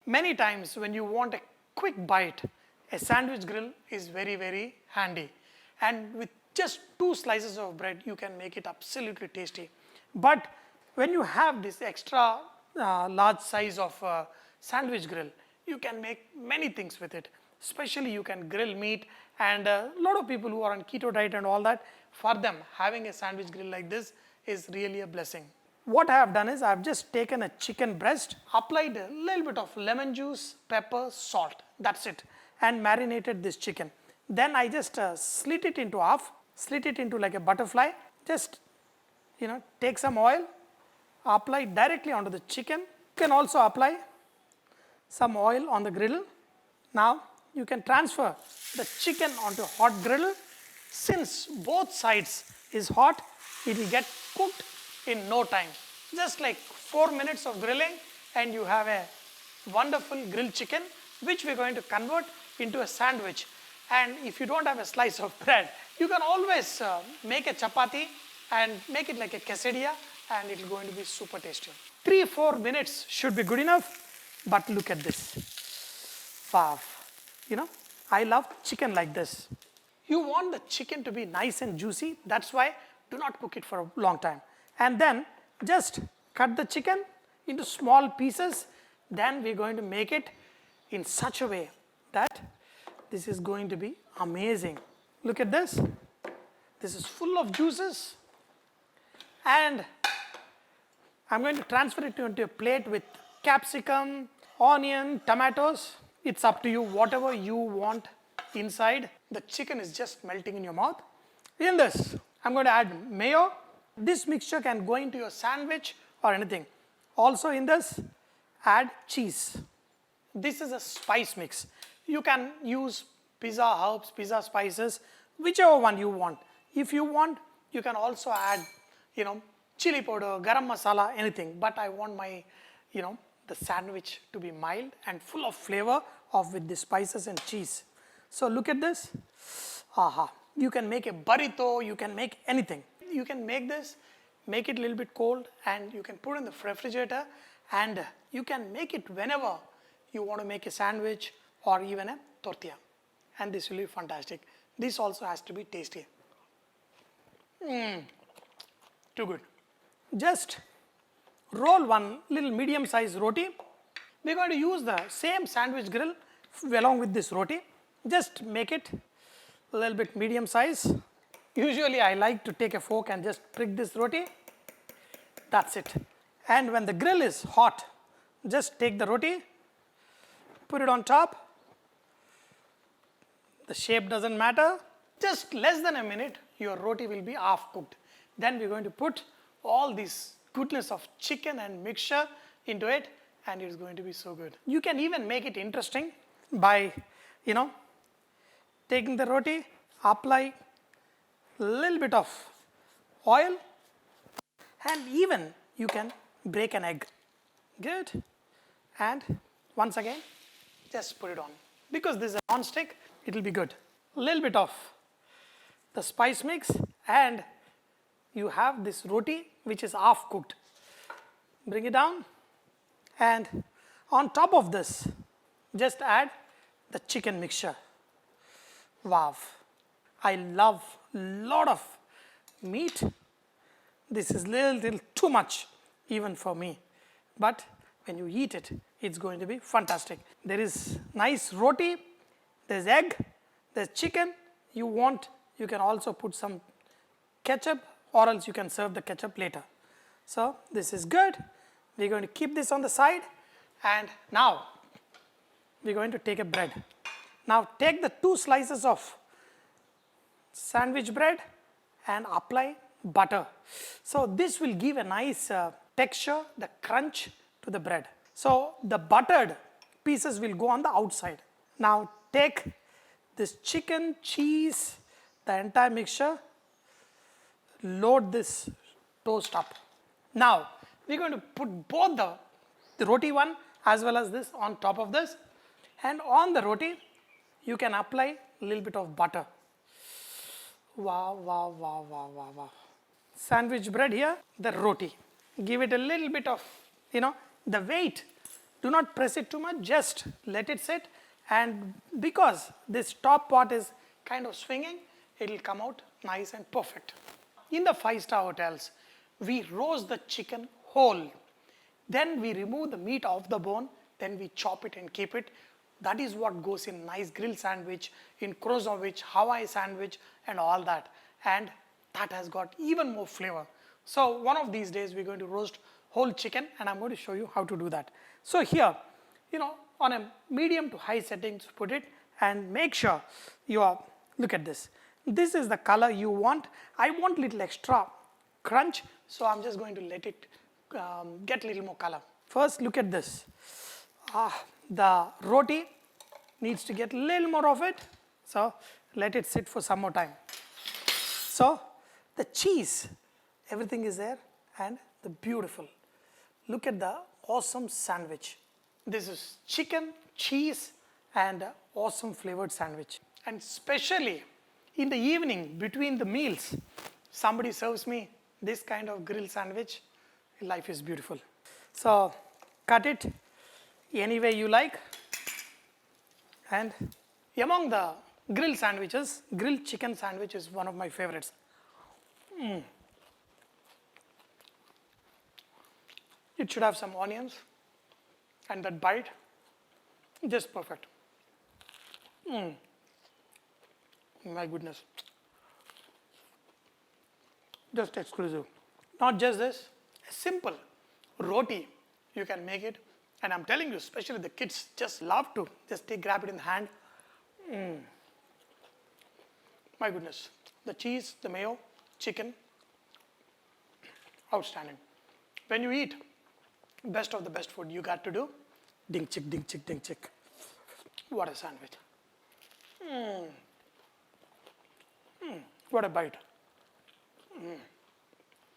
Many times when you want a quick bite, a sandwich grill is very, very handy. And with just 2 slices of bread, you can make it absolutely tasty. But when you have this extra large size of sandwich grill, you can make many things with it. Especially you can grill meat, and a lot of people who are on keto diet and all that, for them having a sandwich grill like this is really a blessing. What I have done is I have just taken a chicken breast, applied a little bit of lemon juice, pepper, salt, that's it, and marinated this chicken. Then I just slit it into half, slit it into like a butterfly, just take some oil, apply it directly onto the chicken. You can also apply some oil on the griddle. Now you can transfer the chicken onto a hot griddle. Since both sides is hot, it will get cooked in no time. Just like 4 minutes of grilling and you have a wonderful grilled chicken, which we're going to convert into a sandwich. And if you don't have a slice of bread, you can always make a chapati and make it like a quesadilla, and it's going to be super tasty. 3-4 minutes should be good enough, but look at this. Wow. I love chicken like this. You want the chicken to be nice and juicy, that's why do not cook it for a long time. And then just cut the chicken into small pieces. Then we're going to make it in such a way that this is going to be amazing. Look at this. This is full of juices. And I'm going to transfer it into a plate with capsicum, onion, tomatoes. It's up to you, whatever you want inside. The chicken is just melting in your mouth. In this, I'm going to add mayo. This mixture can go into your sandwich or anything. Also in this, add cheese. This is a spice mix. You can use pizza herbs, pizza spices, whichever one you want. If you want, you can also add, chili powder, garam masala, anything. But I want my, the sandwich to be mild and full of flavor with the spices and cheese. So look at this. Aha. You can make a burrito, you can make anything. You can make this, make it a little bit cold, and you can put it in the refrigerator, and you can make it whenever you want to make a sandwich or even a tortilla. And this will be fantastic. This also has to be tasty. Too good. Just roll one little medium sized roti. We're going to use the same sandwich grill along with this roti. Just make it a little bit medium size. Usually I like to take a fork and just prick this roti. That's it. And when the grill is hot, just take the roti, put it on top. The shape doesn't matter. Just less than a minute, your roti will be half cooked. Then we're going to put all this goodness of chicken and mixture into it, and it's going to be so good. You can even make it interesting by, taking the roti, apply a little bit of oil, and even you can break an egg. Good. And once again, just put it on. Because this is a non-stick, it will be good. A little bit of the spice mix, and you have this roti which is half cooked. Bring it down, and on top of this, just add the chicken mixture. Wow. I love a lot of meat. This is little too much even for me. But when you eat it, it's going to be fantastic. There is nice roti, there's egg, there's chicken. You can also put some ketchup, or else you can serve the ketchup later. So this is good. We're going to keep this on the side, and now we're going to take a bread. Now take the 2 slices of sandwich bread and apply butter. So this will give a nice texture, the crunch to the bread. So the buttered pieces will go on the outside. Now take this chicken, cheese, the entire mixture, load this toast up. Now we're going to put both the roti one as well as this on top of this, and on the roti you can apply a little bit of butter. Wow, wow, wow, wow, wow, wow. Sandwich bread here, the roti. Give it a little bit of, the weight Do not press it too much, just let it sit, and because this top part is kind of swinging, it will come out nice and perfect. In the 5-star hotels, we roast the chicken whole. Then we remove the meat off the bone, then we chop it and keep it. That is what goes in nice grill sandwich, in croissant, Hawaii sandwich, and all that. And that has got even more flavor. So one of these days we're going to roast whole chicken, and I'm going to show you how to do that. So here, on a medium to high settings, put it, and make sure you are, look at this. This is the color you want. I want little extra crunch, so I'm just going to let it get a little more color. First, look at this. The roti needs to get a little more of it, so let it sit for some more time. So the cheese, everything is there, and the beautiful. Look at the awesome sandwich. This is chicken, cheese, and awesome flavored sandwich. And especially in the evening between the meals, somebody serves me this kind of grill sandwich. Life is beautiful. So cut it any way you like. And among the grill sandwiches, grilled chicken sandwich is one of my favorites. It should have some onions, and that bite, just perfect. My goodness. Just exclusive. Not just this, a simple roti, you can make it. And I'm telling you, especially the kids just love to just grab it in the hand. My goodness. The cheese, the mayo, chicken, outstanding. When you eat best of the best food, you got to do ding chick, ding chick, ding chick. What a sandwich. What a bite.